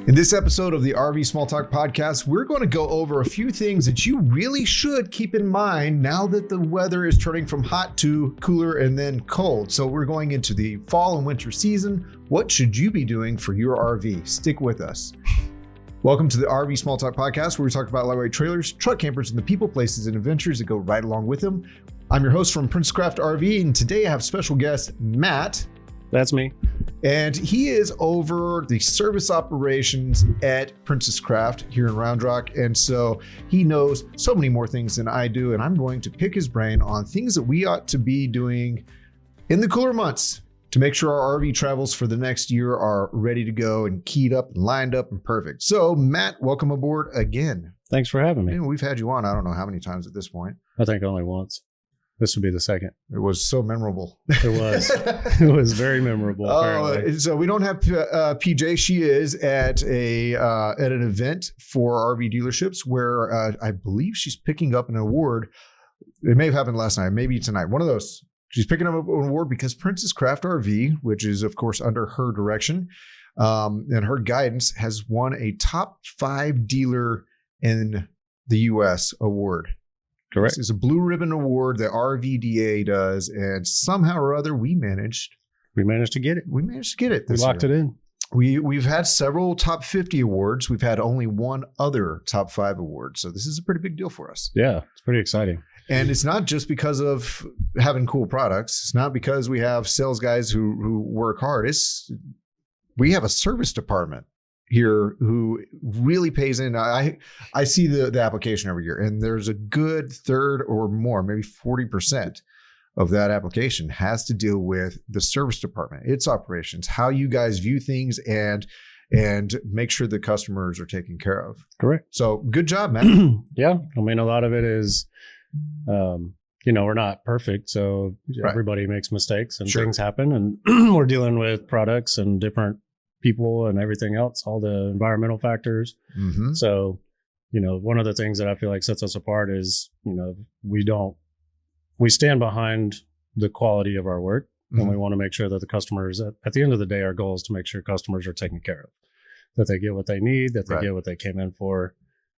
In this episode of the RV Small Talk podcast, we're going to go over a few things that you really should keep in mind now that the weather is turning from hot to cooler and then cold. So we're going into the fall and winter season. What should you be doing for your RV? Stick with us. Welcome to the RV Small Talk podcast, where we talk about lightweight trailers, truck campers, and the people, places, and adventures that go right along with them. I'm your host from Princess Craft RV, and today I have special guest Matt. That's me. And he is over the service operations at Princess Craft here in Round Rock. And so he knows so many more things than I do. And I'm going to pick his brain on things that we ought to be doing in the cooler months to make sure our RV travels for the next year are ready to go and keyed up and lined up and perfect. So Matt, welcome aboard again. Thanks for having me. And we've had you on, I don't know how many times at this point. I think only once. This would be the second. It was so memorable. It was. It was very memorable. So we don't have PJ. She is at an event for RV dealerships where I believe she's picking up an award. It may have happened last night, maybe tonight. One of those. She's picking up an award because Princess Craft RV, which is of course under her direction and her guidance, has won a top 5 dealer in the U.S. award. Correct. It's a blue ribbon award that RVDA does, and somehow or other we managed to get it. We managed to get it. We locked it in. We've had several top 50 awards. We've had only one other top 5 award, so this is a pretty big deal for us. Yeah, it's pretty exciting. And it's not just because of having cool products. It's not because we have sales guys who work hard. We have a service department here who really pays in. I see the application every year, and there's a good third or more, maybe 40% of that application has to deal with the service department, its operations, how you guys view things, and make sure the customers are taken care of. Correct. So good job, man. Yeah. I mean, a lot of it is, we're not perfect. So Right. Everybody makes mistakes and Sure. things happen, and we're dealing with products and different people and everything else, all the environmental factors. Mm-hmm. So, one of the things that I feel like sets us apart is, we stand behind the quality of our work, Mm-hmm. and we want to make sure that the customers, at the end of the day, our goal is to make sure customers are taken care of, that they get what they need, that they Right. get what they came in for,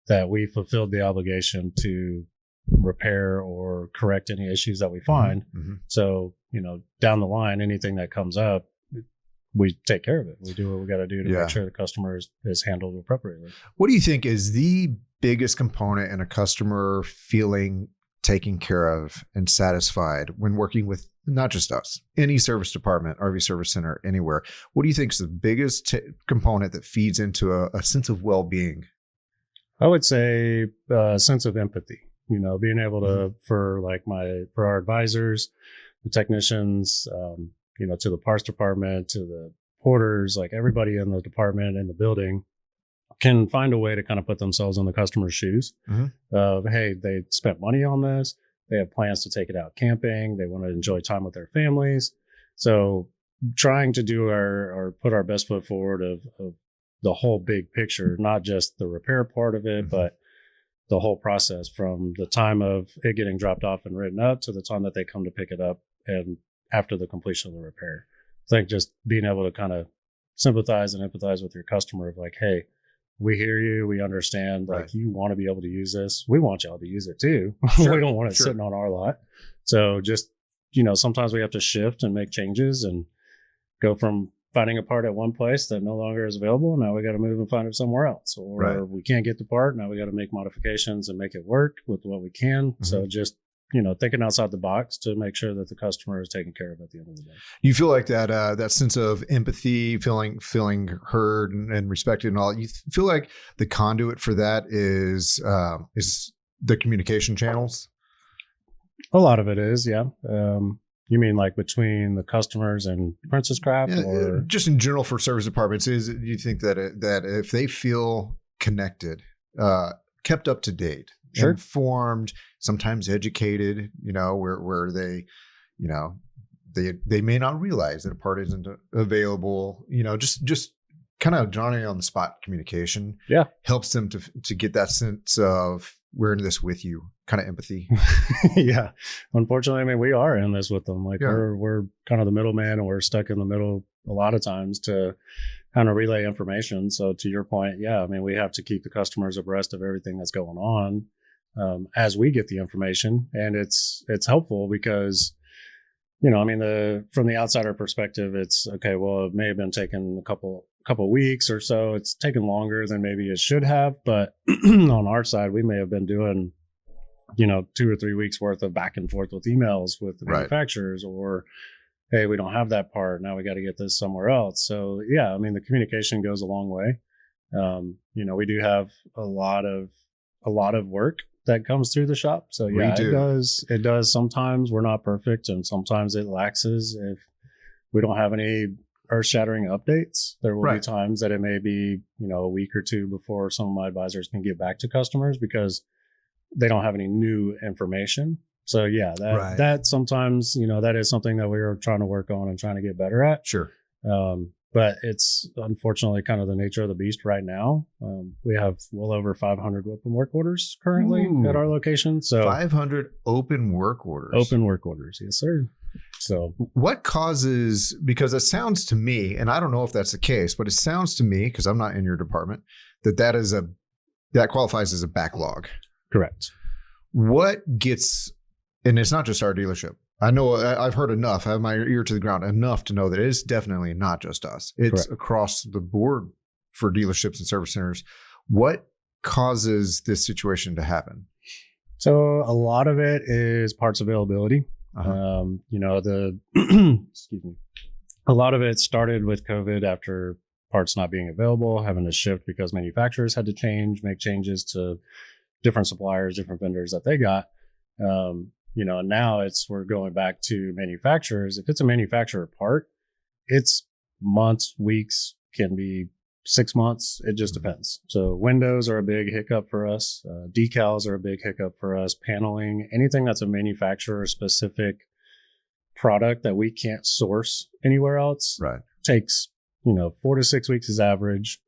that we fulfilled the obligation to repair or correct any issues that we find. Mm-hmm. So, down the line, anything that comes up, we take care of it. We do what we got to do to Yeah. make sure the customer is handled appropriately. What do you think is the biggest component in a customer feeling taken care of and satisfied when working with not just us, any service department, RV service center, anywhere? What do you think is the biggest component that feeds into a sense of well-being? I would say a sense of empathy, being able to, for our advisors, the technicians, to the parts department, to the porters, like everybody in the department and the building can find a way to kind of put themselves in the customer's shoes of, hey, they spent money on this. They have plans to take it out camping. They want to enjoy time with their families. So trying to do put our best foot forward of the whole big picture, not just the repair part of it, but the whole process from the time of it getting dropped off and written up to the time that they come to pick it up and after the completion of the repair. I think just being able to kind of sympathize and empathize with your customer of like, hey, we hear you, we understand, Right. like you want to be able to use this. We want y'all to use it too. Sure, We don't want it sure. sitting on our lot. So just, sometimes we have to shift and make changes and go from finding a part at one place that no longer is available. Now we got to move and find it somewhere else. Or Right. we can't get the part. Now we got to make modifications and make it work with what we can. So just, thinking outside the box to make sure that the customer is taken care of at the end of the day. You feel like that sense of empathy, feeling heard and respected and all. You feel like the conduit for that is the communication channels? A lot of it is, yeah. You mean like between the customers and Princess Craft, or just in general for service departments? Do you think that if they feel connected, kept up to date, Sure. informed, sometimes educated, where they, they may not realize that a part isn't available, just kind of Johnny on the spot communication, helps them to get that sense of we're in this with you, kind of empathy. Yeah. Unfortunately, I mean, we are in this with them. Like we're kind of the middleman, and we're stuck in the middle a lot of times to kind of relay information. So to your point, yeah, I mean, we have to keep the customers abreast of everything that's going on as we get the information, and it's helpful because, you know, I mean, from the outsider perspective, it's okay. Well, it may have been taking a couple weeks or so. It's taken longer than maybe it should have, but on our side, we may have been doing, you know, 2 or 3 weeks worth of back and forth with emails with the manufacturers, or hey, we don't have that part. Now we got to get this somewhere else. So yeah, I mean, the communication goes a long way. You know, we do have a lot of work that comes through the shop. So yeah, it does. Sometimes we're not perfect, and sometimes it laxes. If we don't have any earth-shattering updates, there will be times that it may be, you know, a week or two before some of my advisors can get back to customers because they don't have any new information. So yeah, that sometimes, you know, that is something that we are trying to work on and trying to get better at. Sure. But it's unfortunately kind of the nature of the beast right now. We have well over 500 open work orders currently at our location. So 500 open work orders. Open work orders, yes, sir. So what causes, because it sounds to me, and I don't know if that's the case, but it sounds to me, because I'm not in your department, that qualifies as a backlog. Correct. What gets, and it's not just our dealership. I know I've heard enough. I have my ear to the ground enough to know that it is definitely not just us. It's across the board for dealerships and service centers. What causes this situation to happen? So a lot of it is parts availability. You know, excuse me. A lot of it started with COVID after parts not being available, having to shift because manufacturers had to make changes to different suppliers, different vendors that they got. You know, and now we're going back to manufacturers. If it's a manufacturer part, it's months, weeks, can be 6 months. It just depends. So windows are a big hiccup for us. Decals are a big hiccup for us. Paneling, anything that's a manufacturer specific product that we can't source anywhere else, takes, you know, 4 to 6 weeks is average.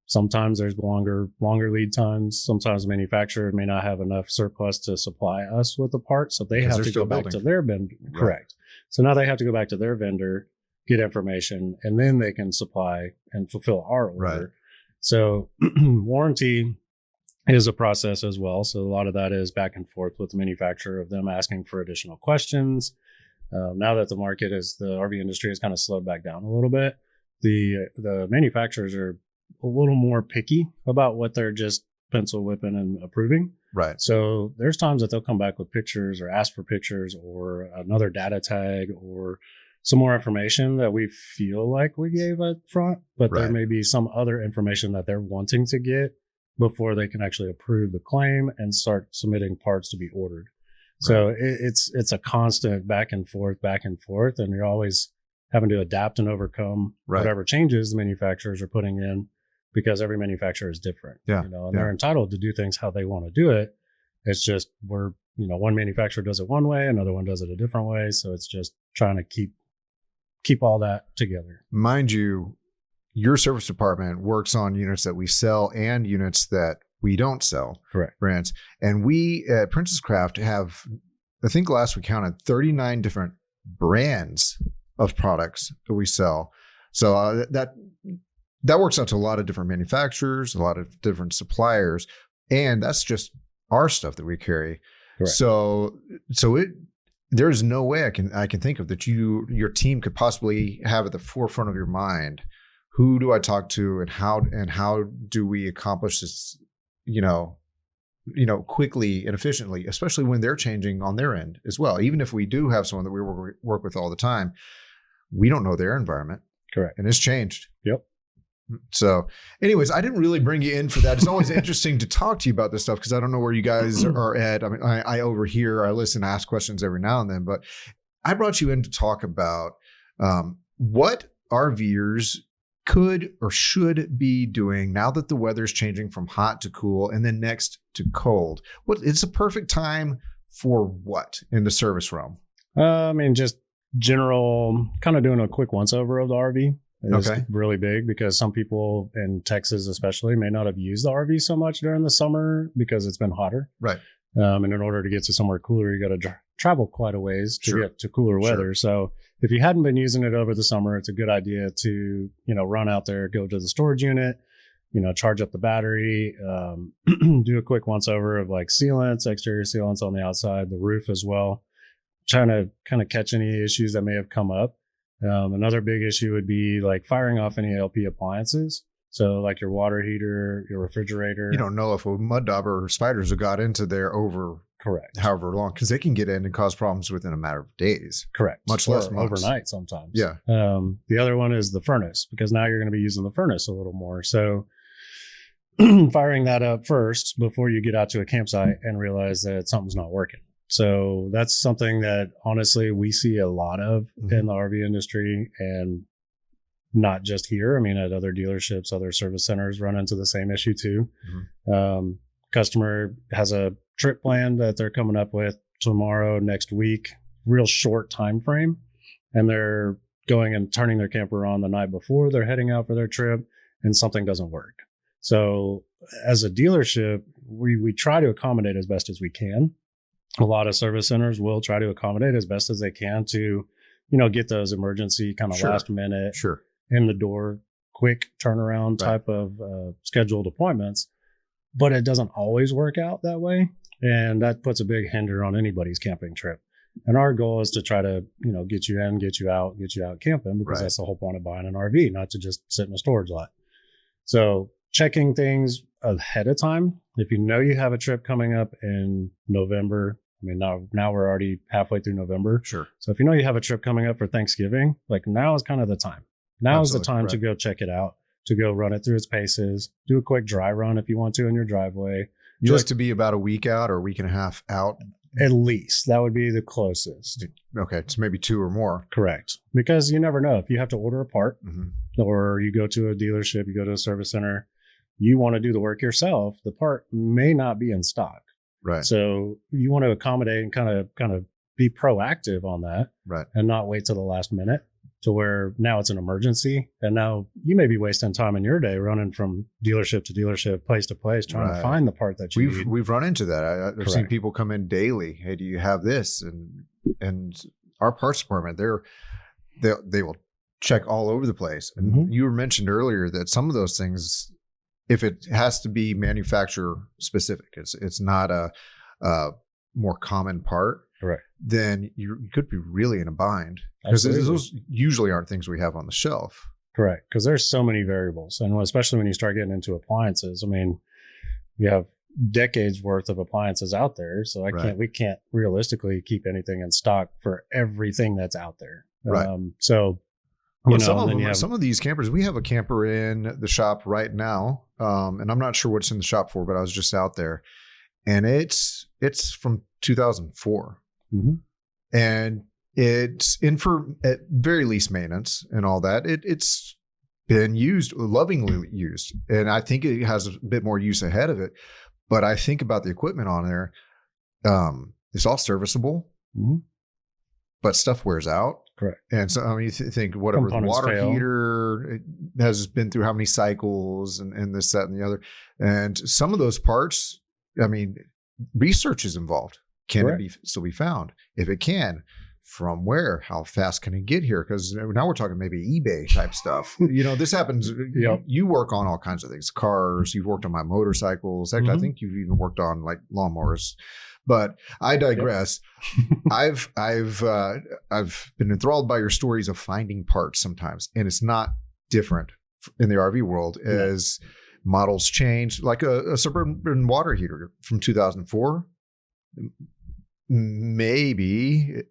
Sometimes there's longer lead times. Sometimes the manufacturer may not have enough surplus to supply us with the part. So they have to go back to their vendor. Correct. So now they have to go back to their vendor, get information, and then they can supply and fulfill our order. So warranty is a process as well. So a lot of that is back and forth with the manufacturer of them asking for additional questions. Now that the RV industry has kind of slowed back down a little bit, the manufacturers are a little more picky about what they're just pencil whipping and approving. Right. So there's times that they'll come back with pictures or ask for pictures or another data tag or some more information that we feel like we gave up front, but there may be some other information that they're wanting to get before they can actually approve the claim and start submitting parts to be ordered. So it's a constant back and forth, and you're always having to adapt and overcome whatever changes the manufacturers are putting in, because every manufacturer is different, you know, and they're entitled to do things how they want to do it. It's just one manufacturer does it one way, another one does it a different way. So it's just trying to keep all that together. Mind you, your service department works on units that we sell and units that we don't sell. Correct. Brands. And we at Princess Craft have, I think last we counted 39 different brands of products that we sell. So that works out to a lot of different manufacturers, a lot of different suppliers, and that's just our stuff that we carry. Correct. So there's no way I can think of that your team could possibly have at the forefront of your mind. Who do I talk to, and how do we accomplish this, you know, quickly and efficiently, especially when they're changing on their end as well. Even if we do have someone that we work with all the time, we don't know their environment. Correct. And it's changed. Yep. So anyways, I didn't really bring you in for that. It's always interesting to talk to you about this stuff because I don't know where you guys are at. I mean, I overhear, I listen, ask questions every now and then, but I brought you in to talk about what RVers could or should be doing now that the weather's changing from hot to cool and then next to cold. It's a perfect time for what in the service realm? I mean, just general, kind of doing a quick once over of the RV. Is really big because some people in Texas especially may not have used the RV so much during the summer because it's been hotter. Right. And in order to get to somewhere cooler, you got to travel quite a ways to get to cooler weather. So if you hadn't been using it over the summer, it's a good idea to, run out there, go to the storage unit, charge up the battery, do a quick once over of like sealants, exterior sealants on the outside, the roof as well, trying to kind of catch any issues that may have come up. Another big issue would be like firing off any LP appliances. So like your water heater, your refrigerator. You don't know if a mud dauber or spiders have got into there over correct however long, because they can get in and cause problems within a matter of days. Correct. Much or less months. Overnight sometimes. Yeah. The other one is the furnace, because now you're going to be using the furnace a little more. So firing that up first before you get out to a campsite and realize that something's not working. So that's something that honestly we see a lot of in the RV industry, and not just here. I mean, at other dealerships, other service centers run into the same issue too. Customer has a trip plan that they're coming up with tomorrow, next week, real short time frame, and they're going and turning their camper on the night before they're heading out for their trip, and something doesn't work. So as a dealership, we try to accommodate as best as we can. A lot of service centers will try to accommodate as best as they can to, get those emergency kind of last minute in the door, quick turnaround type of scheduled appointments. But it doesn't always work out that way. And that puts a big hinder on anybody's camping trip. And our goal is to try to, get you in, get you out camping, because that's the whole point of buying an RV, not to just sit in a storage lot. So checking things ahead of time. If you know you have a trip coming up in November, I mean, now we're already halfway through November. Sure. So if you know you have a trip coming up for Thanksgiving, like now is kind of the time. Now is the time to go check it out, to go run it through its paces, do a quick dry run if you want to in your driveway. You like to be about a week out or a week and a half out? At least. That would be the closest. Okay. So maybe 2 or more. Correct. Because you never know. If you have to order a part or you go to a dealership, you go to a service center, you want to do the work yourself, the part may not be in stock. Right. So you want to accommodate and kind of be proactive on that. Right. And not wait till the last minute to where now it's an emergency. And now you may be wasting time in your day running from dealership to dealership, place to place, trying to find the part that you need. We've run into that. I've seen people come in daily. Hey, do you have this? And our parts department, they will check all over the place. And you mentioned earlier that some of those things, if it has to be manufacturer specific, it's not a more common part, then you could be really in a bind, because those usually aren't things we have on the shelf. Correct. Because there's so many variables. And especially when you start getting into appliances, I mean, you have decades worth of appliances out there. So we can't realistically keep anything in stock for everything that's out there. So some of these campers, we have a camper in the shop right now. And I'm not sure what's in the shop for, but I was just out there, and it's from 2004. And it's in for at very least maintenance and all that. It's been used, lovingly used. And I think it has a bit more use ahead of it. But I think about the equipment on there. It's all serviceable, but stuff wears out. Correct. And so, I mean, you think whatever, the water heater, it has been through how many cycles and this, that, and the other. And some of those parts, I mean, research is involved. Can it still be found? If it can, from where? How fast can it get here? Because now we're talking maybe eBay type stuff. This happens. You work on all kinds of things, cars. You've worked on my motorcycles. Heck, I think you've even worked on like lawnmowers. But I digress. I've been enthralled by your stories of finding parts sometimes, and it's not different in the RV world as models change. Like a suburban water heater from 2004, maybe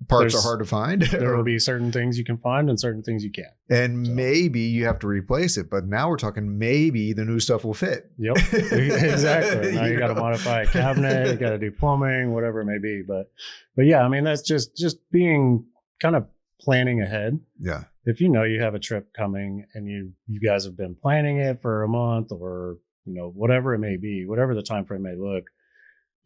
parts are hard to find. There will be certain things you can find and certain things you can't. And maybe you have to replace it. But now we're talking maybe the new stuff will fit. Yep, exactly. Now you got to modify a cabinet, you got to do plumbing, whatever it may be. But yeah, I mean, that's just being kind of planning ahead. Yeah. If you know you have a trip coming and you guys have been planning it for a month or, whatever it may be, whatever the time frame may look,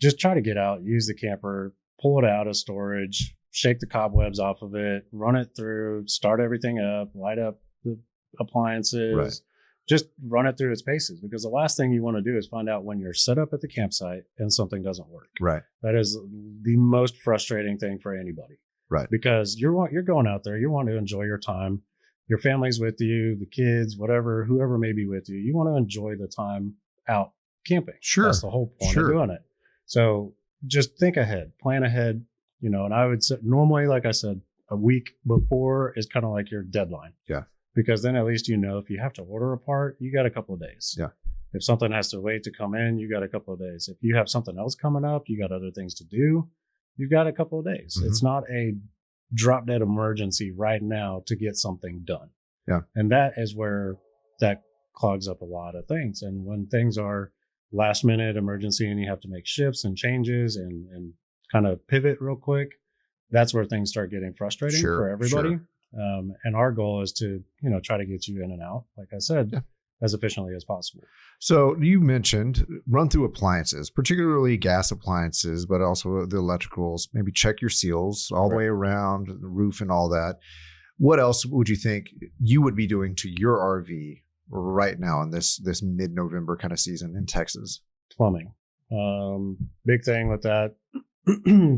just try to get out, use the camper, pull it out of storage, shake the cobwebs off of it, run it through, start everything up, light up the appliances, just run it through its paces. Because the last thing you want to do is find out when you're set up at the campsite and something doesn't work. Right. That is the most frustrating thing for anybody. Right. Because you're going out there, you want to enjoy your time. Your family's with you, the kids, whatever, whoever may be with you. You want to enjoy the time out camping. Sure. That's the whole point of doing it. So just think ahead, plan ahead, and I would say normally, like I said, a week before is kind of like your deadline. Yeah. Because then at least if you have to order a part, you got a couple of days. Yeah. If something has to wait to come in, you got a couple of days. If you have something else coming up, you got other things to do, you've got a couple of days. Mm-hmm. It's not a drop dead emergency right now to get something done. Yeah. And that is where that clogs up a lot of things. And when things are last minute emergency and you have to make shifts and changes and kind of pivot real quick, that's where things start getting frustrating for everybody. And our goal is to, try to get you in and out, like I said, as efficiently as possible. So you mentioned run through appliances, particularly gas appliances, but also the electricals. Maybe check your seals all the way around the roof and all that. What else would you think you would be doing to your RV right now in this mid-November kind of season in Texas? Plumbing. Big thing with that.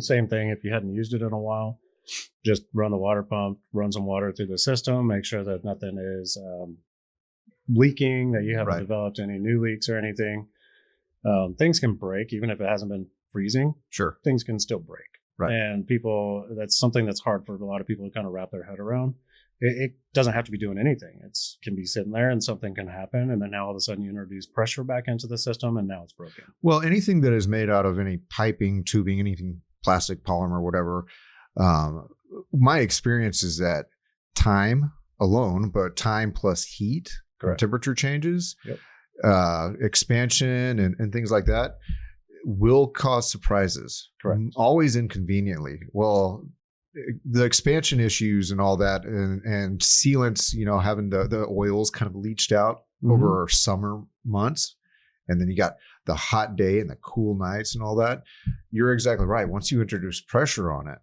Same thing. If you hadn't used it in a while, just run the water pump, run some water through the system, make sure that nothing is leaking, that you haven't developed any new leaks or anything. Things can break, even if it hasn't been freezing. Sure. Things can still break. Right. And that's something that's hard for a lot of people to kind of wrap their head around. It doesn't have to be doing anything. It can be sitting there and something can happen. And then now all of a sudden you introduce pressure back into the system and now it's broken. Well, anything that is made out of any piping, tubing, anything plastic, polymer, whatever, my experience is that time alone, but time plus heat, temperature changes, expansion and things like that will cause surprises. Correct. Always inconveniently. Well, the expansion issues and all that and sealants, having the oils kind of leached out over summer months. And then you got the hot day and the cool nights and all that. You're exactly right. Once you introduce pressure on it,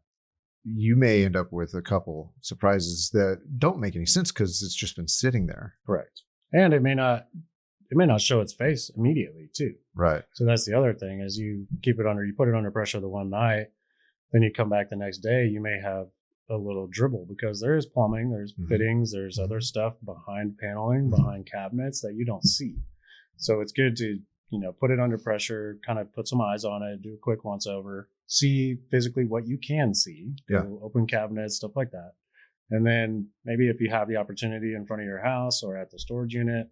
you may end up with a couple surprises that don't make any sense because it's just been sitting there. Correct. And it may not show its face immediately too. Right. So that's the other thing is you put it under pressure the one night, then you come back the next day, you may have a little dribble because there is plumbing, there's fittings, there's other stuff behind paneling, behind cabinets that you don't see. So it's good to, put it under pressure, kind of put some eyes on it, do a quick once over, see physically what you can see, open cabinets, stuff like that. And then maybe if you have the opportunity in front of your house or at the storage unit,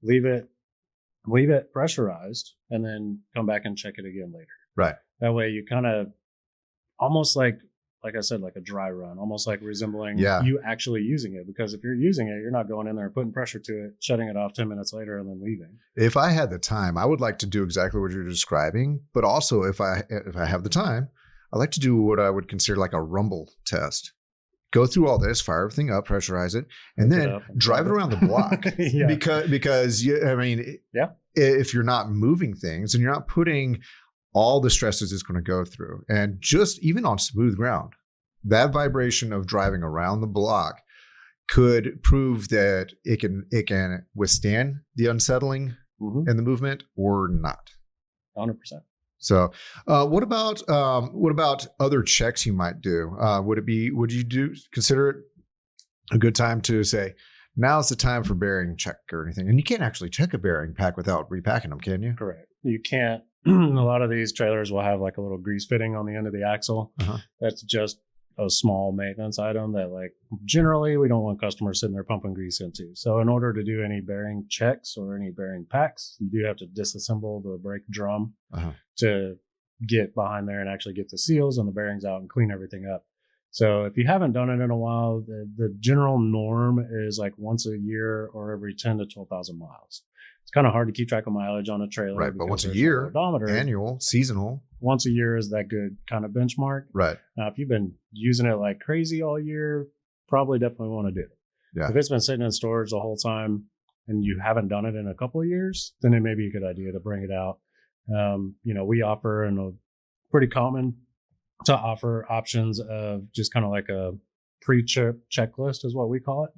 leave it pressurized and then come back and check it again later. Right. That way you kind of almost like I said, like a dry run, almost like resembling you actually using it. Because if you're using it, you're not going in there and putting pressure to it, shutting it off 10 minutes later and then leaving. If I had the time, I would like to do exactly what you're describing. But also if I have the time, I like to do what I would consider like a rumble test. Go through all this, fire everything up, pressurize it, and then drive it around the block. Because if you're not moving things and you're not putting all the stresses it's going to go through, and just even on smooth ground, that vibration of driving around the block could prove that it can withstand the unsettling and the movement or not. 100%. So, what about other checks you might do? Would you consider it a good time to say, now's the time for bearing check or anything? And you can't actually check a bearing pack without repacking them, can you? Correct. You can't. A lot of these trailers will have like a little grease fitting on the end of the axle. That's just a small maintenance item that generally we don't want customers sitting there pumping grease into. So in order to do any bearing checks or any bearing packs, you do have to disassemble the brake drum to get behind there and actually get the seals and the bearings out and clean everything up. So if you haven't done it in a while, the general norm is like once a year or every 10 to 12,000 miles. It's kind of hard to keep track of mileage on a trailer. Right, but once a year, annual, seasonal. Once a year is that good kind of benchmark. Right. Now, if you've been using it like crazy all year, probably definitely want to do it. Yeah. If it's been sitting in storage the whole time and you haven't done it in a couple of years, then it may be a good idea to bring it out. We offer, and a pretty common to offer options of just kind of like a pre-trip checklist is what we call it.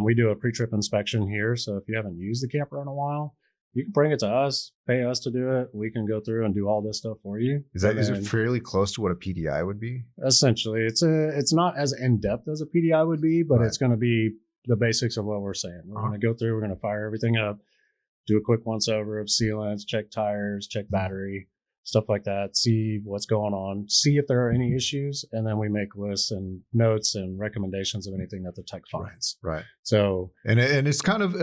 We do a pre-trip inspection here. So if you haven't used the camper in a while, you can bring it to us, pay us to do it. We can go through and do all this stuff for you. Is it fairly close to what a PDI would be? Essentially, it's not as in depth as a PDI would be, but it's going to be the basics of what we're saying. We're going to go through, we're going to fire everything up, do a quick once over of sealants, check tires, check battery, stuff like that, see what's going on, see if there are any issues, and then we make lists and notes and recommendations of anything that the tech finds. Right. So, and it's kind of,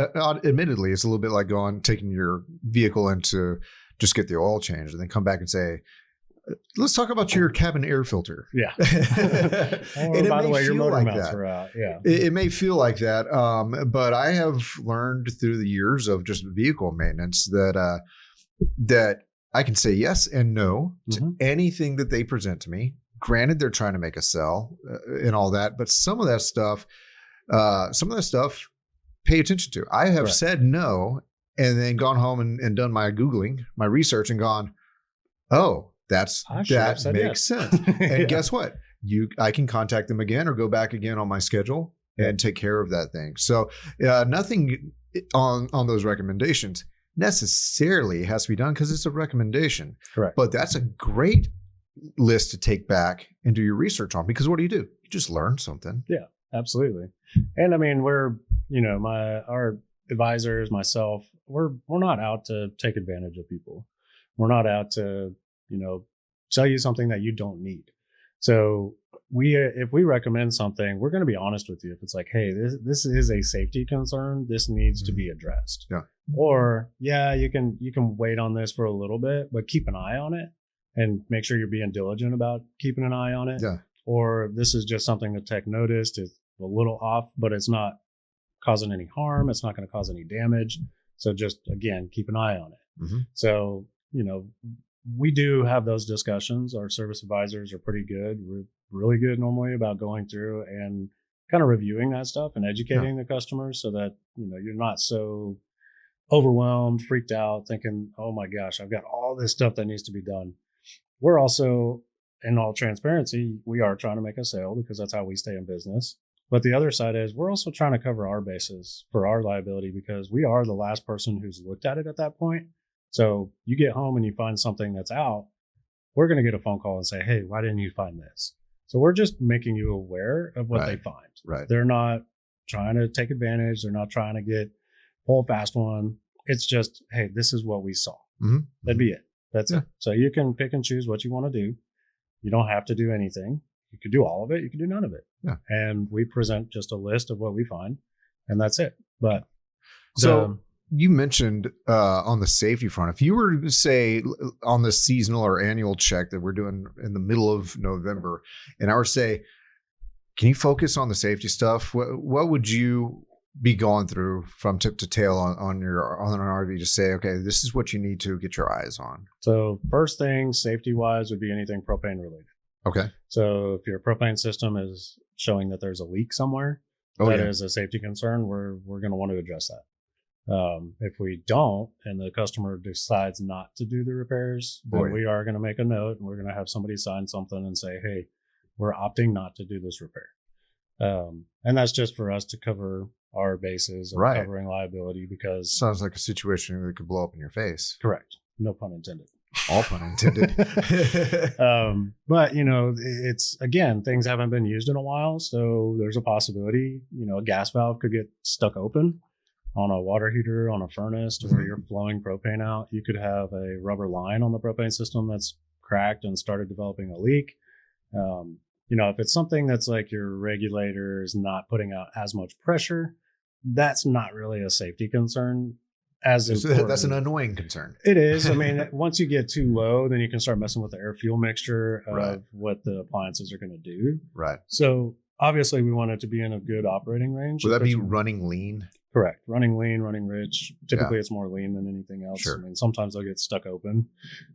admittedly, it's a little bit like taking your vehicle in to just get the oil changed and then come back and say, let's talk about your cabin air filter. Yeah. And by the way, your motor like mounts that. are out. Yeah. It may feel like that. But I have learned through the years of just vehicle maintenance that I can say yes and no to anything that they present to me. Granted, they're trying to make a sell and all that, but some of that stuff, pay attention to. I have said no and then gone home and done my Googling, my research, and gone, oh, that makes sense. And guess what? I can contact them again or go back again on my schedule and take care of that thing. So nothing on those recommendations necessarily has to be done because it's a recommendation. Correct. But that's a great list to take back and do your research on, because what do? You just learn something. Yeah, absolutely. And I mean, our advisors, myself, we're not out to take advantage of people. We're not out to, sell you something that you don't need. So if we recommend something, we're going to be honest with you. If it's like, hey, this is a safety concern, this needs to be addressed. Yeah. Or you can wait on this for a little bit, but keep an eye on it and make sure you're being diligent about keeping an eye on it. Yeah. Or this is just something that tech noticed, it's a little off, but it's not causing any harm. It's not going to cause any damage. So just, again, keep an eye on it. Mm-hmm. So, we do have those discussions. Our service advisors are pretty good. We're really good normally about going through and kind of reviewing that stuff and educating the customers so that, you're not so overwhelmed, freaked out, thinking, oh my gosh, I've got all this stuff that needs to be done. We're also, in all transparency, we are trying to make a sale because that's how we stay in business. But the other side is we're also trying to cover our bases for our liability because we are the last person who's looked at it at that point. So you get home and you find something that's out, we're going to get a phone call and say, hey, why didn't you find this? So we're just making you aware of what they find. Right. They're not trying to take advantage. They're not trying to pull a fast one. It's just, hey, this is what we saw. Mm-hmm. That'd be it. That's it. So you can pick and choose what you want to do. You don't have to do anything. You could do all of it. You could do none of it. Yeah. And we present just a list of what we find, and that's it. But you mentioned on the safety front, if you were to say on the seasonal or annual check that we're doing in the middle of November, and I were to say, can you focus on the safety stuff? What would you be going through from tip to tail on an RV to say, okay, this is what you need to get your eyes on? So first thing, safety wise, would be anything propane related. Okay. So if your propane system is showing that there's a leak somewhere, that is a safety concern. We're going to want to address that. If we don't, and the customer decides not to do the repairs, then we are going to make a note and we're going to have somebody sign something and say, hey, we're opting not to do this repair. And that's just for us to cover our bases of covering liability, because sounds like a situation that could blow up in your face. Correct. No pun intended. All pun intended. But it's, again, things haven't been used in a while. So there's a possibility, a gas valve could get stuck open on a water heater, on a furnace, to where you're flowing propane out. You could have a rubber line on the propane system that's cracked and started developing a leak. If it's something that's like your regulator is not putting out as much pressure, that's not really a safety concern. That's an annoying concern. It is. I mean, once you get too low, then you can start messing with the air fuel mixture of what the appliances are going to do. Right. So obviously we want it to be in a good operating range. Would that be running lean? Correct. Running lean, running rich. Typically it's more lean than anything else. Sure. I mean, sometimes they'll get stuck open.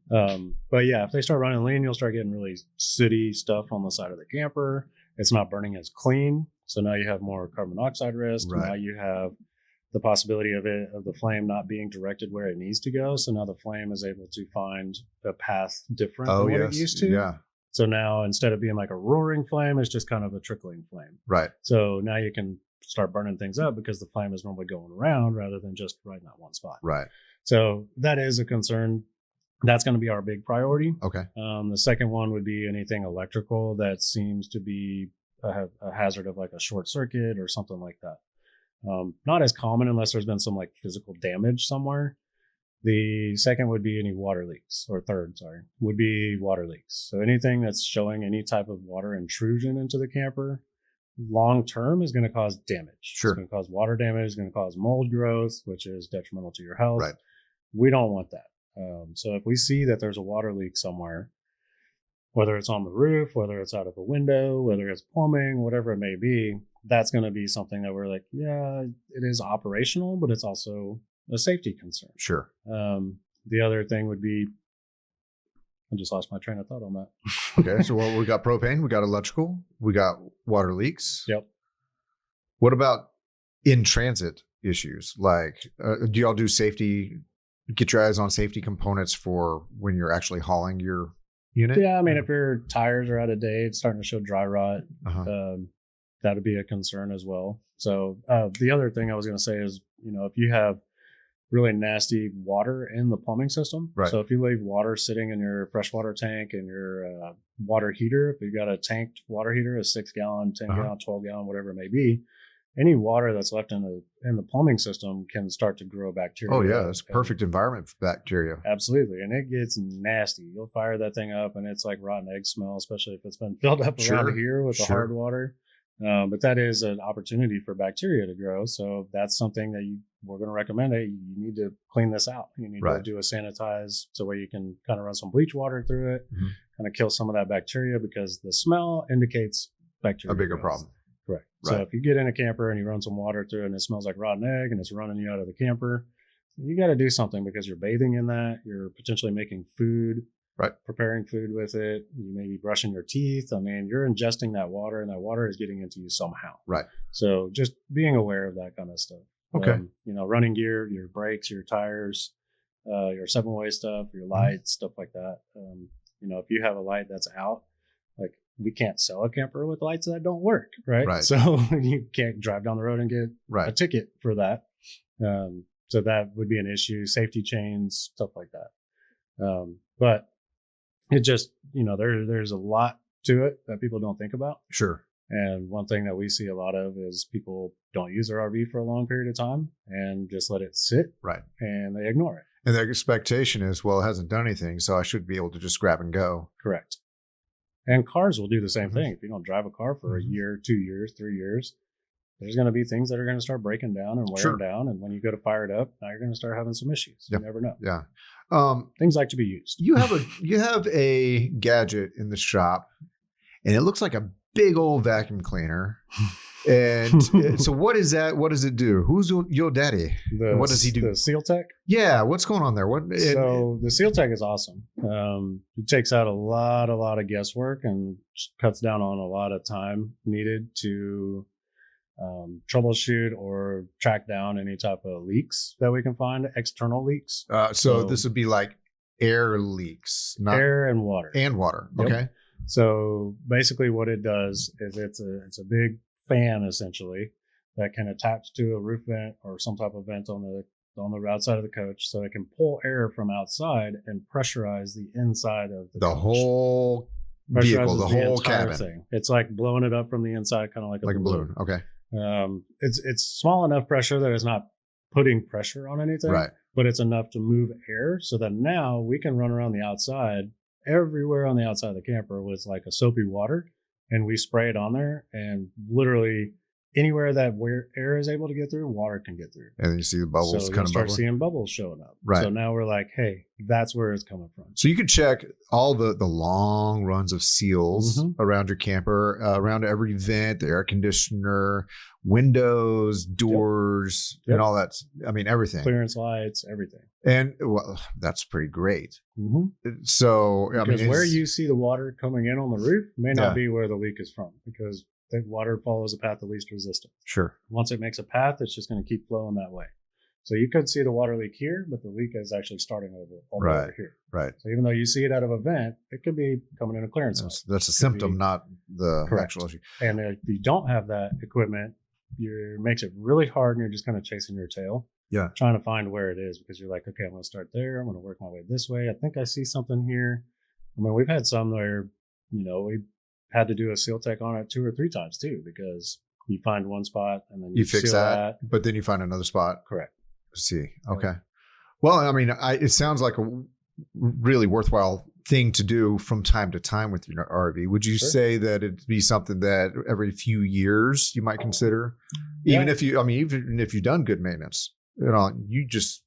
But yeah, if they start running lean, you'll start getting really sooty stuff on the side of the camper. It's not burning as clean. So now you have more carbon monoxide risk. Right. Now you have the possibility of the flame not being directed where it needs to go. So now the flame is able to find a path different than what it used to. Yeah. So now instead of being like a roaring flame, it's just kind of a trickling flame. Right. So now you can start burning things up because the flame is normally going around rather than just right in that one spot. Right. So that is a concern. That's going to be our big priority. Okay. The second one would be anything electrical that seems to be a hazard of like a short circuit or something like that. Not as common unless there's been some like physical damage somewhere. The second would be any water leaks, or third, sorry, would be water leaks. So anything that's showing any type of water intrusion into the camper long term is going to cause damage. Sure. It's going to cause water damage, it's going to cause mold growth, which is detrimental to your health. Right. We don't want that. So if we see that there's a water leak somewhere, whether it's on the roof, whether it's out of a window, whether it's plumbing, whatever it may be, that's going to be something that we're like, yeah, it is operational, but it's also a safety concern. Sure. The other thing would be, I just lost my train of thought on that. Okay. So we got propane, we got electrical, we got water leaks. Yep. What about in transit issues? Like, do y'all do safety? Get your eyes on safety components for when you're actually hauling your unit? Yeah, I mean, if your tires are out of date, it's starting to show dry rot, that would be a concern as well. So the other thing I was going to say is, if you have really nasty water in the plumbing system, right. So if you leave water sitting in your freshwater tank and your water heater, if you've got a tanked water heater, a 6-gallon, 10-gallon, 12-gallon, whatever it may be, any water that's left in the plumbing system can start to grow bacteria. Oh yeah, it's a perfect environment for bacteria. Absolutely, and it gets nasty. You'll fire that thing up, and it's like rotten egg smell, especially if it's been filled up around here with the hard water. But that is an opportunity for bacteria to grow. So that's something that we're going to recommend. Hey, you need to clean this out. You need to do a sanitize so where you can kind of run some bleach water through it, kind of kill some of that bacteria, because the smell indicates bacteria. A bigger growth. problem. Correct. Right. So if you get in a camper and you run some water through it and it smells like rotten egg and it's running you out of the camper, you got to do something, because you're bathing in that. You're potentially making food, preparing food with it. You may be brushing your teeth. I mean, you're ingesting that water, and that water is getting into you somehow. Right. So just being aware of that kind of stuff. Okay. Running gear, your brakes, your tires, your 7-way stuff, your lights, stuff like that. If you have a light that's out, like, we can't sell a camper with lights that don't work, right? So you can't drive down the road and get a ticket for that. So that would be an issue. Safety chains, stuff like that. But it just, there's a lot to it that people don't think about. Sure. And one thing that we see a lot of is people don't use their RV for a long period of time and just let it sit. Right. And they ignore it. And their expectation is, well, it hasn't done anything, so I should be able to just grab and go. Correct. And cars will do the same thing. If you don't drive a car for a year, 2 years, 3 years, there's going to be things that are going to start breaking down and wearing down. And when you go to fire it up, now you're going to start having some issues. You never know. Yeah. Things like to be used. You have a gadget in the shop, and it looks like a big old vacuum cleaner. And so what is that? What does it do? Who's your daddy? What does he do? The Seal Tech? Yeah. What's going on there? So the Seal Tech is awesome. It takes out a lot of guesswork and cuts down on a lot of time needed to troubleshoot or track down any type of leaks that we can find, external leaks. So this would be like air leaks, not air and water. And water. Yep. Okay. So basically what it does is it's a big fan, essentially, that can attach to a roof vent or some type of vent on the outside of the coach, so it can pull air from outside and pressurize the inside of the coach. Whole vehicle, the whole cabin thing. It's like blowing it up from the inside, kind of like a balloon. Okay. It's small enough pressure that it's not putting pressure on anything, but it's enough to move air, so that now we can run around the outside, everywhere on the outside of the camper with like a soapy water, and we spray it on there, and literally anywhere that air is able to get through, water can get through. And then you see the bubbles so kind of start seeing bubbles showing up. Right. So now we're like, hey, that's where it's coming from. So you can check all the long runs of seals around your camper, around every vent, the air conditioner, windows, doors, and all that. I mean, everything. Clearance lights, everything. And well, that's pretty great. So because where you see the water coming in on the roof may not be where the leak is from, because the water follows a path of least resistance. Sure. Once it makes a path, it's just going to keep flowing that way. So you could see the water leak here, but the leak is actually starting over here. Right. So even though you see it out of a vent, it could be coming in a clearance. That's a symptom, not the actual issue. And if you don't have that equipment, makes it really hard, and you're just kind of chasing your tail. Yeah. Trying to find where it is, because you're like, okay, I'm going to start there. I'm going to work my way this way. I think I see something here. I mean, we've had some where, we had to do a seal tech on it 2 or 3 times too, because you find one spot and then You fix seal that, but then you find another spot. Correct. See. Okay. Well, I mean, it sounds like a really worthwhile thing to do from time to time with your RV. Would you say that it'd be something that every few years you might consider? Even if you've done good maintenance, you just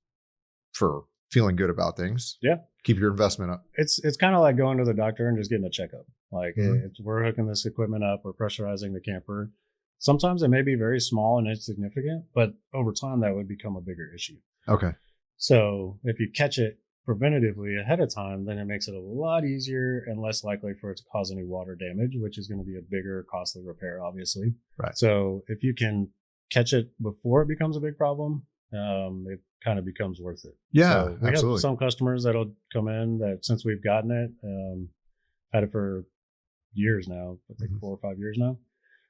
for feeling good about things. Yeah. Keep your investment up. It's kind of like going to the doctor and just getting a checkup. Like we're hooking this equipment up, we're pressurizing the camper. Sometimes it may be very small and insignificant, but over time that would become a bigger issue. Okay. So if you catch it preventatively ahead of time, then it makes it a lot easier and less likely for it to cause any water damage, which is going to be a bigger, costly repair, obviously. Right. So if you can catch it before it becomes a big problem, it kind of becomes worth it. Yeah, so we absolutely. have some customers that'll come in that since we've gotten it, had it for years now, I think 4 or 5 years now.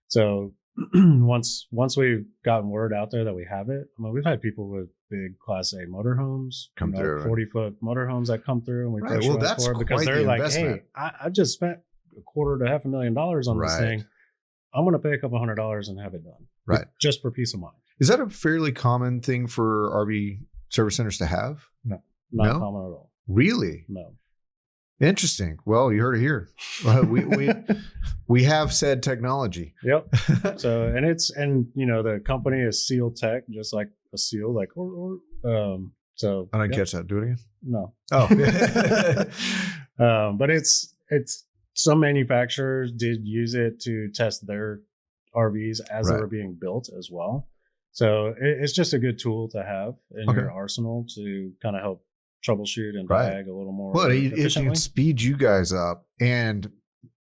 So once we've gotten word out there that we have it, I mean, we've had people with big Class A motorhomes, come through, 40-foot motorhomes that come through, and we pressurize that's for it because they're like, hey, I just spent $250,000 on this thing. I'm going to pay a couple $100 and have it done. Right. Just for peace of mind. Is that a fairly common thing for RV service centers to have? No, not common at all. Really? No. Interesting. Well, you heard it here. We have said technology. Yep. So, and the company is Seal Tech, just like a seal, like so. I didn't catch that. Do it again. No. Oh. But it's some manufacturers did use it to test their RVs as they were being built as well. So it's just a good tool to have in your arsenal to kind of help troubleshoot and diag a little more. Well, it can speed you guys up and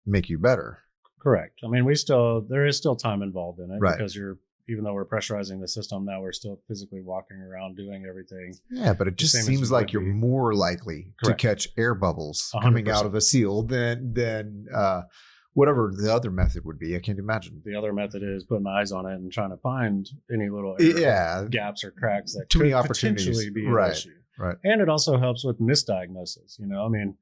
make you better. Correct. I mean, there is still time involved in it because even though we're pressurizing the system now, we're still physically walking around doing everything. Yeah, but it just seems like you're more likely to catch air bubbles 100%. Coming out of a seal than whatever the other method would be. I can't imagine. The other method is putting eyes on it and trying to find any little gaps or cracks that could potentially be an issue. Right. And it also helps with misdiagnosis. I mean,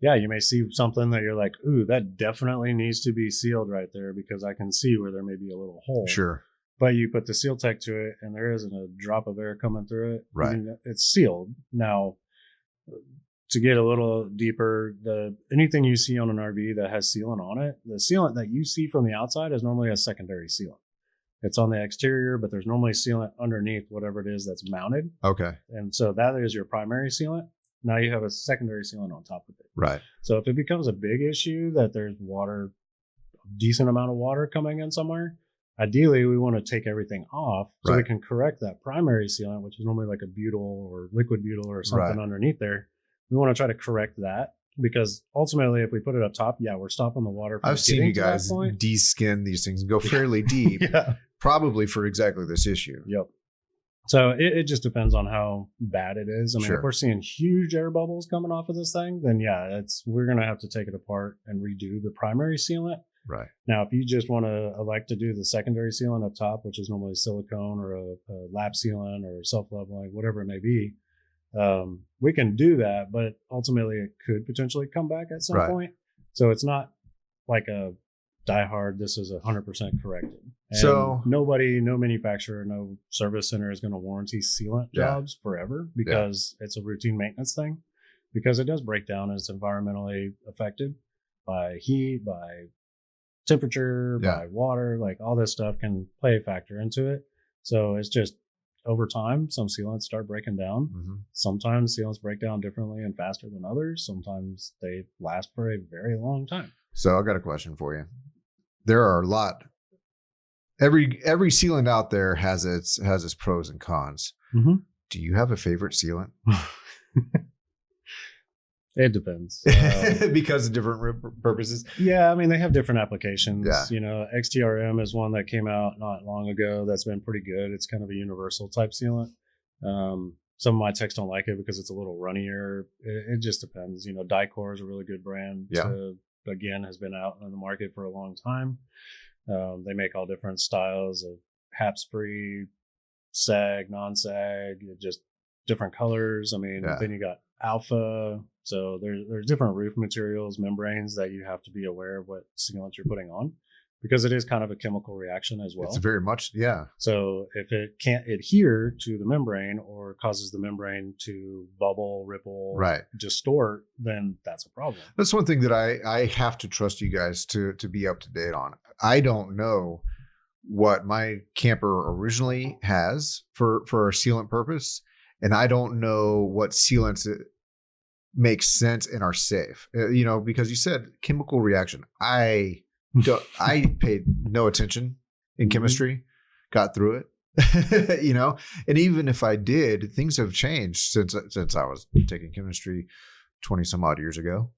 you may see something that you're like, ooh, that definitely needs to be sealed right there because I can see where there may be a little hole. Sure. But you put the seal tech to it and there isn't a drop of air coming through it. Right. I mean, it's sealed. Now, to get a little deeper, anything you see on an RV that has sealant on it, the sealant that you see from the outside is normally a secondary sealant. It's on the exterior, but there's normally sealant underneath whatever it is that's mounted. Okay. And so that is your primary sealant. Now you have a secondary sealant on top of it. Right. So if it becomes a big issue that there's water, a decent amount of water coming in somewhere, ideally we want to take everything off so we can correct that primary sealant, which is normally like a butyl or liquid butyl or something underneath there. We want to try to correct that. Because ultimately, if we put it up top, we're stopping the water. I've seen you guys de-skin these things and go fairly deep, probably for exactly this issue. Yep. So it just depends on how bad it is. I mean, if we're seeing huge air bubbles coming off of this thing, then we're going to have to take it apart and redo the primary sealant. Right. Now, if you just want to like to do the secondary sealant up top, which is normally silicone or a lap sealant or self-leveling, whatever it may be, we can do that, but ultimately it could potentially come back at some point. So it's not like a die hard, this is 100% corrected. And so no manufacturer, no service center is going to warranty sealant jobs forever because it's a routine maintenance thing, because it does break down and it's environmentally affected by heat, by temperature, by water, like all this stuff can play a factor into it. So it's just over time, some sealants start breaking down. Mm-hmm. Sometimes sealants break down differently and faster than others. Sometimes they last for a very long time. So I got a question for you. There are a lot. Every sealant out there has its pros and cons. Mm-hmm. Do you have a favorite sealant? It depends. Because of different purposes. Yeah, I mean, they have different applications. Yeah. XTRM is one that came out not long ago that's been pretty good. It's kind of a universal type sealant. Some of my techs don't like it because it's a little runnier. It just depends. Dicor is a really good brand. Yeah. Again, has been out in the market for a long time. They make all different styles of HAPS free, sag, non-sag, just different colors. I mean, Yeah. then you got alpha. So there's different roof materials, membranes that you have to be aware of what sealant you're putting on, because it is kind of a chemical reaction as well. It's very much, yeah. So if it can't adhere to the membrane or causes the membrane to bubble, ripple, Right. distort, then that's a problem. That's one thing that I have to trust you guys to be up to date on. I don't know what my camper originally has for a sealant purpose, and I don't know what sealants make sense and are safe. Because you said chemical reaction. I paid no attention in chemistry, got through it, and even if I did, things have changed since I was taking chemistry 20 some odd years ago.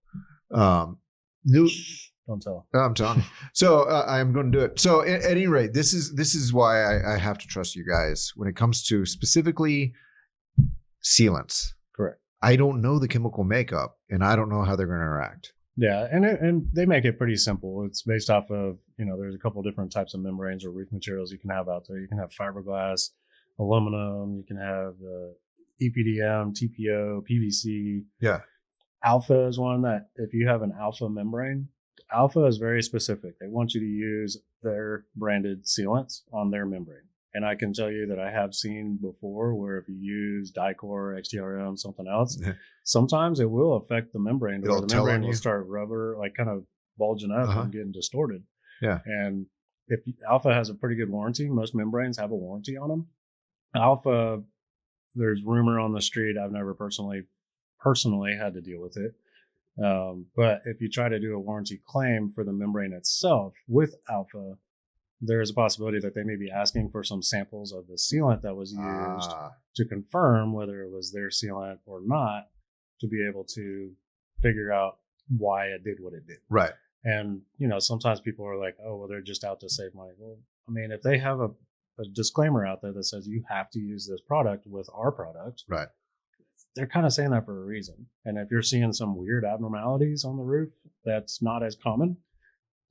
Don't tell. I'm telling you. So I'm going to do it. So at any rate, this is why I have to trust you guys when it comes to specifically sealants. Correct. I don't know the chemical makeup, and I don't know how they're going to interact. Yeah, and they make it pretty simple. It's based off of, there's a couple of different types of membranes or roof materials you can have out there. You can have fiberglass, aluminum. You can have EPDM, TPO, PVC. Yeah. Alpha is one that if you have an alpha membrane, alpha is very specific. They want you to use their branded sealants on their membrane. And I can tell you that I have seen before where if you use Dicor, XTRM, something else, sometimes it will affect the membrane. The membrane will start rubber, like kind of bulging up and getting distorted. Yeah. And if Alpha has a pretty good warranty, most membranes have a warranty on them. Alpha, there's rumor on the street. I've never personally had to deal with it. But if you try to do a warranty claim for the membrane itself with Alpha, there's a possibility that they may be asking for some samples of the sealant that was used to confirm whether it was their sealant or not, to be able to figure out why it did what it did. Right. And, sometimes people are like, oh, well, they're just out to save money. Well, I mean, if they have a disclaimer out there that says you have to use this product with our product, right, they're kind of saying that for a reason. And if you're seeing some weird abnormalities on the roof that's not as common,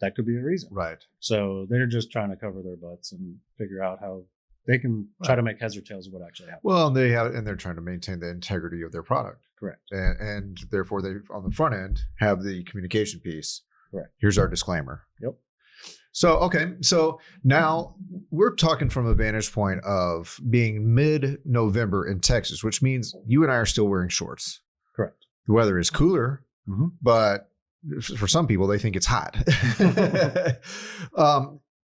that could be a reason. Right. So they're just trying to cover their butts and figure out how they can try to make heads or tails of what actually happened. Well, they're trying to maintain the integrity of their product. Correct. And therefore they, on the front end, have the communication piece. Correct. Here's our disclaimer. Yep. So, okay. So now we're talking from a vantage point of being mid-November in Texas, which means you and I are still wearing shorts. Correct. The weather is cooler, but for some people, they think it's hot.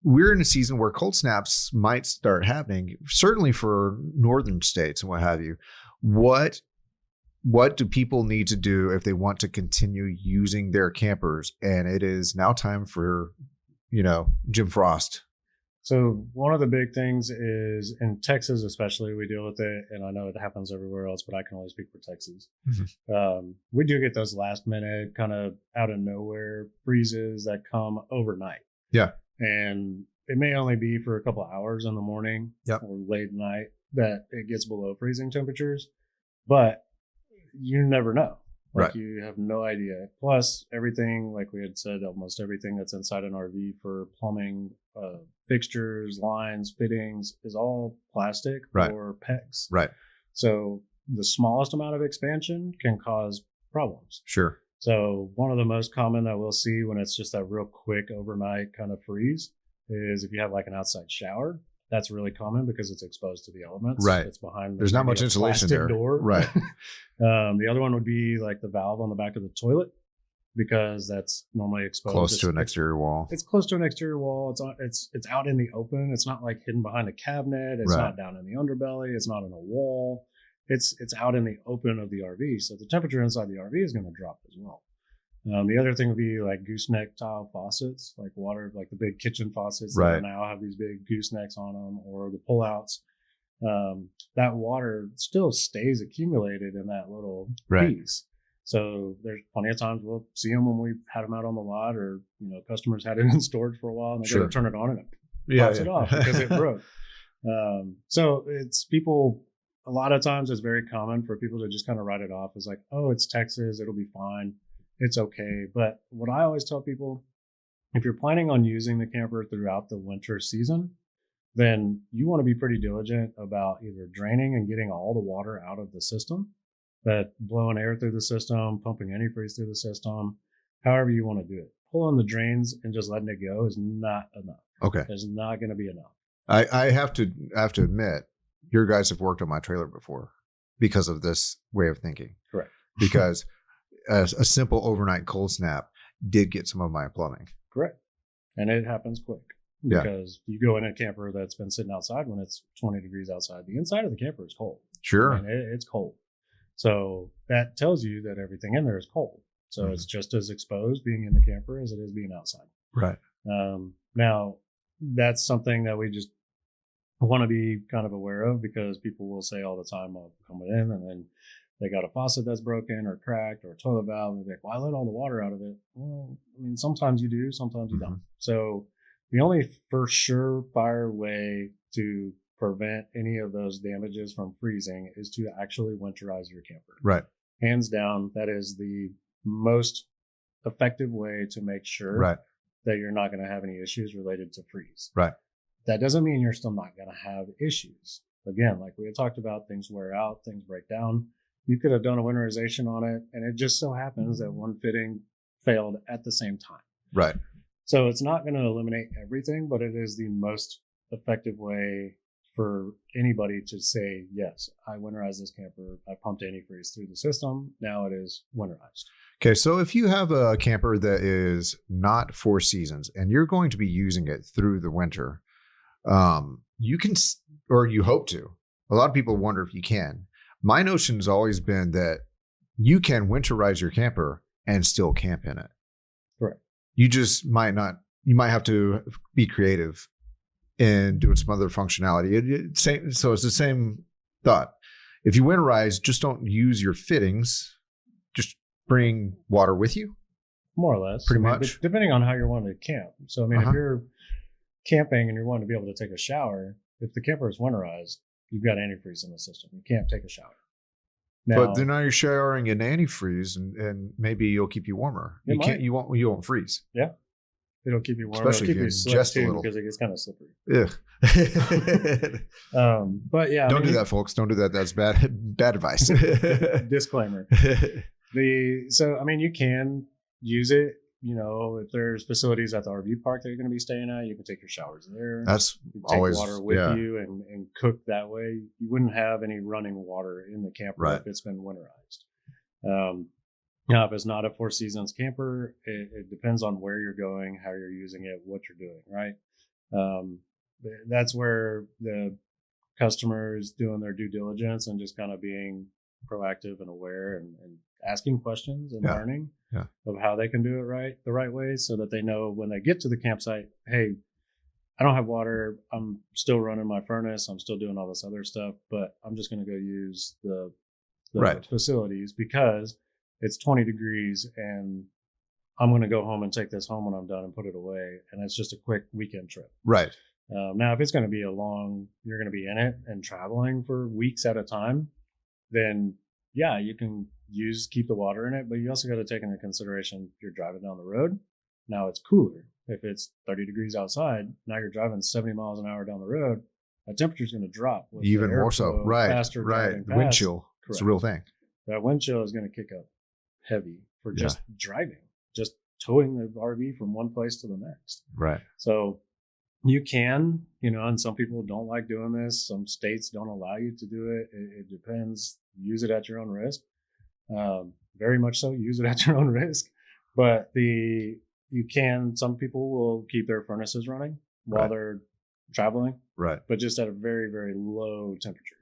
We're in a season where cold snaps might start happening, certainly for northern states and what have you. What do people need to do if they want to continue using their campers? And it is now time for, Jim Frost. So one of the big things is in Texas, especially, we deal with it, and I know it happens everywhere else, but I can only speak for Texas. We do get those last minute kind of out of nowhere freezes that come overnight. Yeah. And it may only be for a couple of hours in the morning or late night that it gets below freezing temperatures, but you never know. You have no idea. Plus everything, like we had said, almost everything that's inside an RV for plumbing, fixtures, lines, fittings is all plastic or PEX. Right. So the smallest amount of expansion can cause problems. Sure. So one of the most common that we'll see when it's just that real quick overnight kind of freeze is if you have like an outside shower. That's really common because it's exposed to the elements. Right. It's behind. There's not much insulation there. Door. Right. The other one would be like the valve on the back of the toilet, because that's normally exposed. Close to an exterior wall. It's close to an exterior wall. It's out in the open. It's not like hidden behind a cabinet. It's not down in the underbelly. It's not in a wall. It's out in the open of the RV. So the temperature inside the RV is going to drop as well. The other thing would be like gooseneck tile faucets, like water, like the big kitchen faucets that now have these big goosenecks on them, or the pullouts. That water still stays accumulated in that little piece. So there's plenty of times we'll see them when we've had them out on the lot, or customers had it in storage for a while and they got to turn it on and it pops it off because it broke. So it's people. A lot of times it's very common for people to just kind of write it off as like, oh, it's Texas, it'll be fine. It's okay. But what I always tell people, if you're planning on using the camper throughout the winter season, then you want to be pretty diligent about either draining and getting all the water out of the system, that blowing air through the system, pumping antifreeze through the system, however you want to do it. Pulling the drains and just letting it go is not enough. Okay. It's not going to be enough. I have to admit, your guys have worked on my trailer before because of this way of thinking. Correct. Because a simple overnight cold snap did get some of my plumbing. Correct. And it happens quick. Yeah. Because you go in a camper that's been sitting outside when it's 20 degrees outside. The inside of the camper is cold. Sure. And it's cold. So that tells you that everything in there is cold. So it's just as exposed being in the camper as it is being outside. Right. Now, that's something that we just want to be kind of aware of, because people will say all the time, "I'll come in," and then they got a faucet that's broken or cracked or a toilet valve. And they're like, "Well, I let all the water out of it." Well, I mean, sometimes you do, sometimes you don't. So the only for sure fire way to prevent any of those damages from freezing is to actually winterize your camper. Right. Hands down, that is the most effective way to make sure that you're not going to have any issues related to freeze. Right. That doesn't mean you're still not going to have issues. Again, like we had talked about, things wear out, things break down. You could have done a winterization on it, and it just so happens that one fitting failed at the same time. Right. So it's not going to eliminate everything, but it is the most effective way for anybody to say, yes, I winterized this camper. I pumped antifreeze through the system. Now it is winterized. Okay. So if you have a camper that is not 4 seasons and you're going to be using it through the winter, you can, or you hope to. A lot of people wonder if you can. My notion has always been that you can winterize your camper and still camp in it. Correct. You just might not, you might have to be creative and doing some other functionality. So it's the same thought. If you winterize, just don't use your fittings. Just bring water with you. More or less. Pretty much. Depending on how you're wanting to camp. So, I mean, if you're camping and you're wanting to be able to take a shower, if the camper is winterized, you've got antifreeze in the system. You can't take a shower. Now, But then now you're showering in antifreeze, and maybe it'll keep you warmer. You won't freeze. Yeah. It'll keep you warm. Especially it'll keep if you you ingest too, a little. because it gets kind of slippery. Ugh. But yeah, don't do that, folks. Don't do that. That's bad advice. Disclaimer. So I mean, you can use it. You know, if there's facilities at the RV park that you're going to be staying at, you can take your showers there. That's you can take always water with you and cook that way. You wouldn't have any running water in the camper if it's been winterized. Now, if it's not a 4 seasons camper, it depends on where you're going, how you're using it, what you're doing, right? That's where the customer's doing their due diligence and just kind of being proactive and aware and asking questions and learning of how they can do it the right way, so that they know when they get to the campsite, hey, I don't have water. I'm still running my furnace. I'm still doing all this other stuff, but I'm just going to go use the facilities because it's 20 degrees and I'm going to go home and take this home when I'm done and put it away. And it's just a quick weekend trip. Right. Now, if it's going to be you're going to be in it and traveling for weeks at a time, then yeah, you can keep the water in it, but you also got to take into consideration you're driving down the road. Now it's cooler. If it's 30 degrees outside, now you're driving 70 miles an hour down the road, that temperature is going to drop. Even more so. Right. Faster right. Wind chill. It's a real thing. That wind chill is going to kick up heavy for just driving, just towing the RV from one place to the next. Right. So you can, and some people don't like doing this. Some states don't allow you to do it. It depends. Use it at your own risk. Very much so. Use it at your own risk. But some people will keep their furnaces running while they're traveling. Right. But just at a very, very low temperature.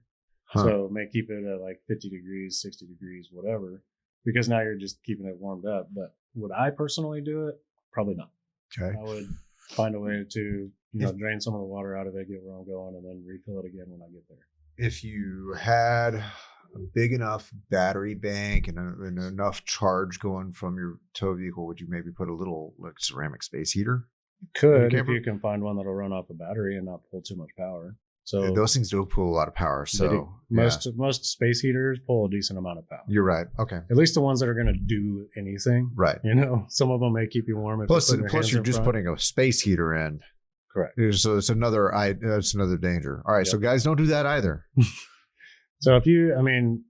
So may keep it at like 50 degrees, 60 degrees, whatever, because now you're just keeping it warmed up. But would I personally do it? Probably not. Okay. I would find a way to, drain some of the water out of it, get where I'm going, and then refill it again when I get there. If you had a big enough battery bank and enough charge going from your tow vehicle, would you maybe put a little like ceramic space heater? You could, if you can find one that'll run off a battery and not pull too much power. So those things do pull a lot of power. So most space heaters pull a decent amount of power. You're right. Okay. At least the ones that are going to do anything. Right. Some of them may keep you warm. Plus you're just putting a space heater in. Correct. So it's another danger. All right. Yep. So guys, don't do that either. So again,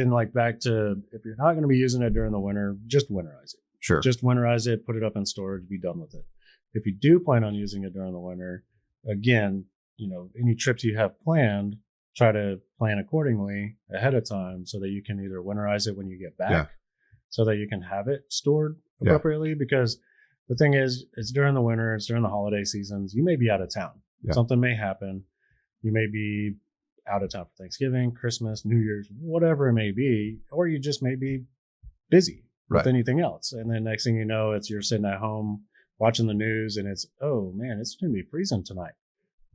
like back to, if you're not going to be using it during the winter, just winterize it. Sure. Just winterize it, put it up in storage, be done with it. If you do plan on using it during the winter, again, any trips you have planned, try to plan accordingly ahead of time so that you can either winterize it when you get back, so that you can have it stored appropriately. Because the thing is, it's during the winter, it's during the holiday seasons. You may be out of town. Yeah. Something may happen. You may be out of town for Thanksgiving, Christmas, New Year's, whatever it may be, or you just may be busy with anything else. And then next thing you know, you're sitting at home watching the news and it's, oh man, it's going to be freezing tonight.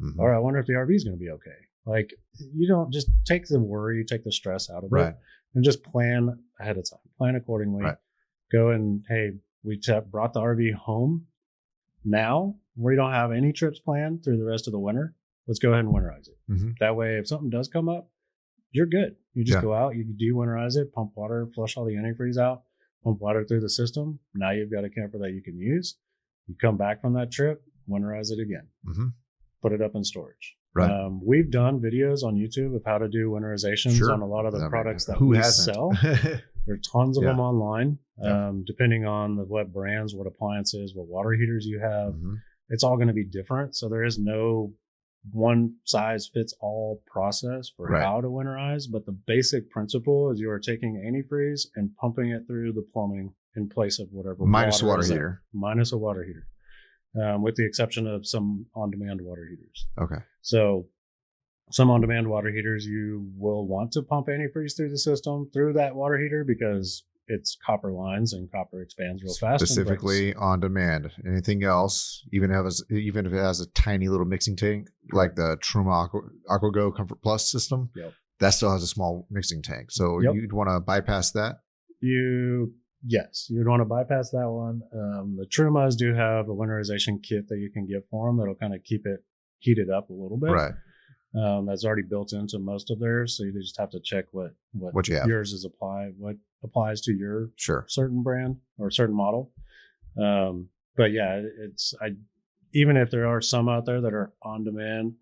Mm-hmm. Or I wonder if the RV is going to be okay. Like, you don't just take the worry, take the stress out of it, and just plan ahead of time, plan accordingly. Go and, hey, we brought the RV home. Now we don't have any trips planned through the rest of the winter. Let's go ahead and winterize it. Mm-hmm. That way, if something does come up, you're good. You just go out, you de-winterize it, pump water, flush all the antifreeze out, pump water through the system. Now you've got a camper that you can use. You come back from that trip, winterize it again, put it up in storage. We've done videos on YouTube of how to do winterizations on a lot of the products that we sell. There are tons of them online, depending on what brands, what appliances, what water heaters you have. It's all going to be different. So there is no one size fits all process for how to winterize, but the basic principle is you are taking antifreeze and pumping it through the plumbing in place of whatever minus water heater, minus a water heater, with the exception of some on-demand water heaters. Okay. So some on-demand water heaters, you will want to pump antifreeze through the system through that water heater because it's copper lines and copper expands real fast. Specifically on demand. Anything else, even if it has a tiny little mixing tank like the Truma AquaGo Comfort Plus system, that still has a small mixing tank. So you'd want to bypass that. Yes, you'd want to bypass that one. The Trumas do have a winterization kit that you can get for them that'll kind of keep it heated up a little bit. Right. That's already built into most of theirs, so you just have to check what you have. Yours is what applies to your certain brand or certain model. But yeah, even if there are some out there that are on demand,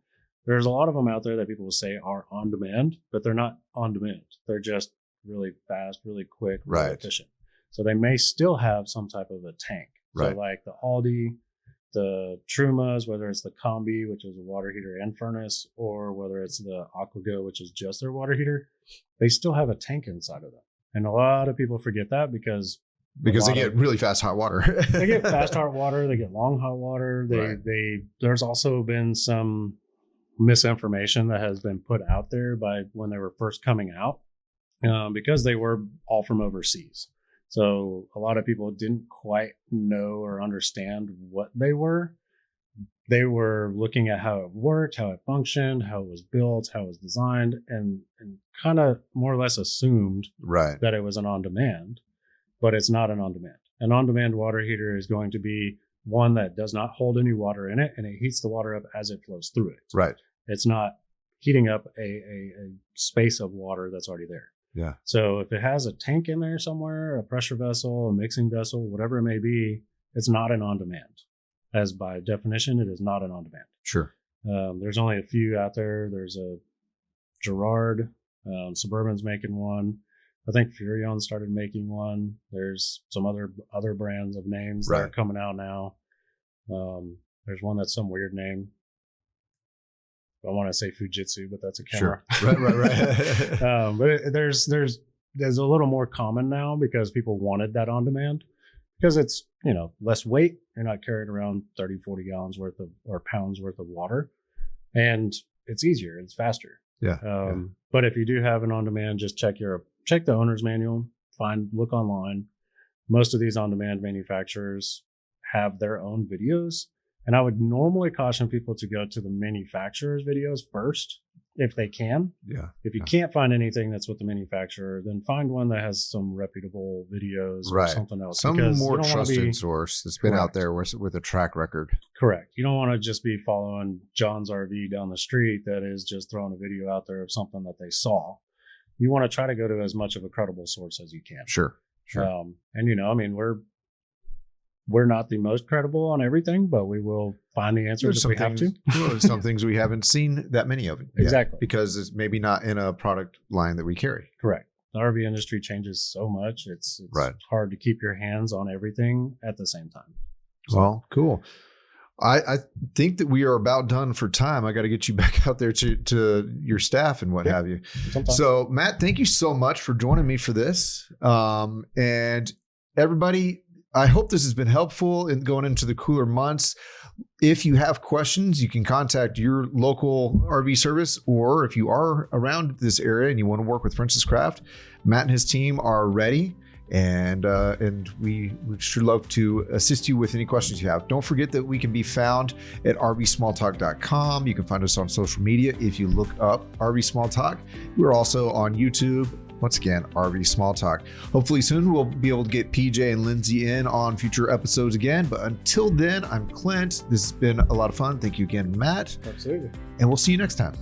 there's a lot of them out there that people will say are on demand, but they're not on demand. They're just really fast, really quick, really efficient. So they may still have some type of a tank. So like the Aldi, the Trumas, whether it's the Combi, which is a water heater and furnace, or whether it's the AquaGo, which is just their water heater, they still have a tank inside of them. And a lot of people forget that because they get really fast hot water. They get fast hot water. They get long hot water. There's also been some misinformation that has been put out there by when they were first coming out, because they were all from overseas. So a lot of people didn't quite know or understand what they were. They were looking at how it worked, how it functioned, how it was built, how it was designed, and kind of more or less assumed that it was an on-demand, but it's not an on-demand. An on-demand water heater is going to be one that does not hold any water in it, and it heats the water up as it flows through it. Right. It's not heating up a space of water that's already there. Yeah. So if it has a tank in there somewhere, a pressure vessel, a mixing vessel, whatever it may be, it's not an on-demand. As by definition, it is not an on-demand. Sure. There's only a few out there. There's a Gerard, Suburban's making one. I think Furrion started making one. There's some other brands of names that are coming out now. There's one that's some weird name. I want to say Fujitsu, but that's a camera. Sure. Right. But there's a little more common now because people wanted that on demand because it's, less weight. You're not carrying around 30, 40 gallons worth of, or pounds worth of water, and it's easier. It's faster. Yeah. But if you do have an on demand, just check the owner's manual, look online. Most of these on demand manufacturers have their own videos. And I would normally caution people to go to the manufacturer's videos first, if they can. Yeah. If you can't find anything that's with the manufacturer, then find one that has some reputable videos or something else. Some more trusted source that's been out there with a track record. Correct. You don't want to just be following John's RV down the street that is just throwing a video out there of something that they saw. You want to try to go to as much of a credible source as you can. Sure. And we're not the most credible on everything, but we will find the answers if we have to. Some things we haven't seen that many of yet, Exactly. because it's maybe not in a product line that we carry. Correct. The RV industry changes so much. It's Right. hard to keep your hands on everything at the same time. Well, cool. I think that we are about done for time. I got to get you back out there to your staff and what have you. Sometimes. So, Matt, thank you so much for joining me for this. And everybody, I hope this has been helpful in going into the cooler months. If you have questions, you can contact your local RV service, or if you are around this area and you want to work with Princess Craft, Matt and his team are ready. And we would sure love to assist you with any questions you have. Don't forget that we can be found at rvsmalltalk.com. You can find us on social media if you look up RV Small Talk. We're also on YouTube. Once again, RV Small Talk. Hopefully soon we'll be able to get PJ and Lindsay in on future episodes again. But until then, I'm Clint. This has been a lot of fun. Thank you again, Matt. Absolutely. And we'll see you next time.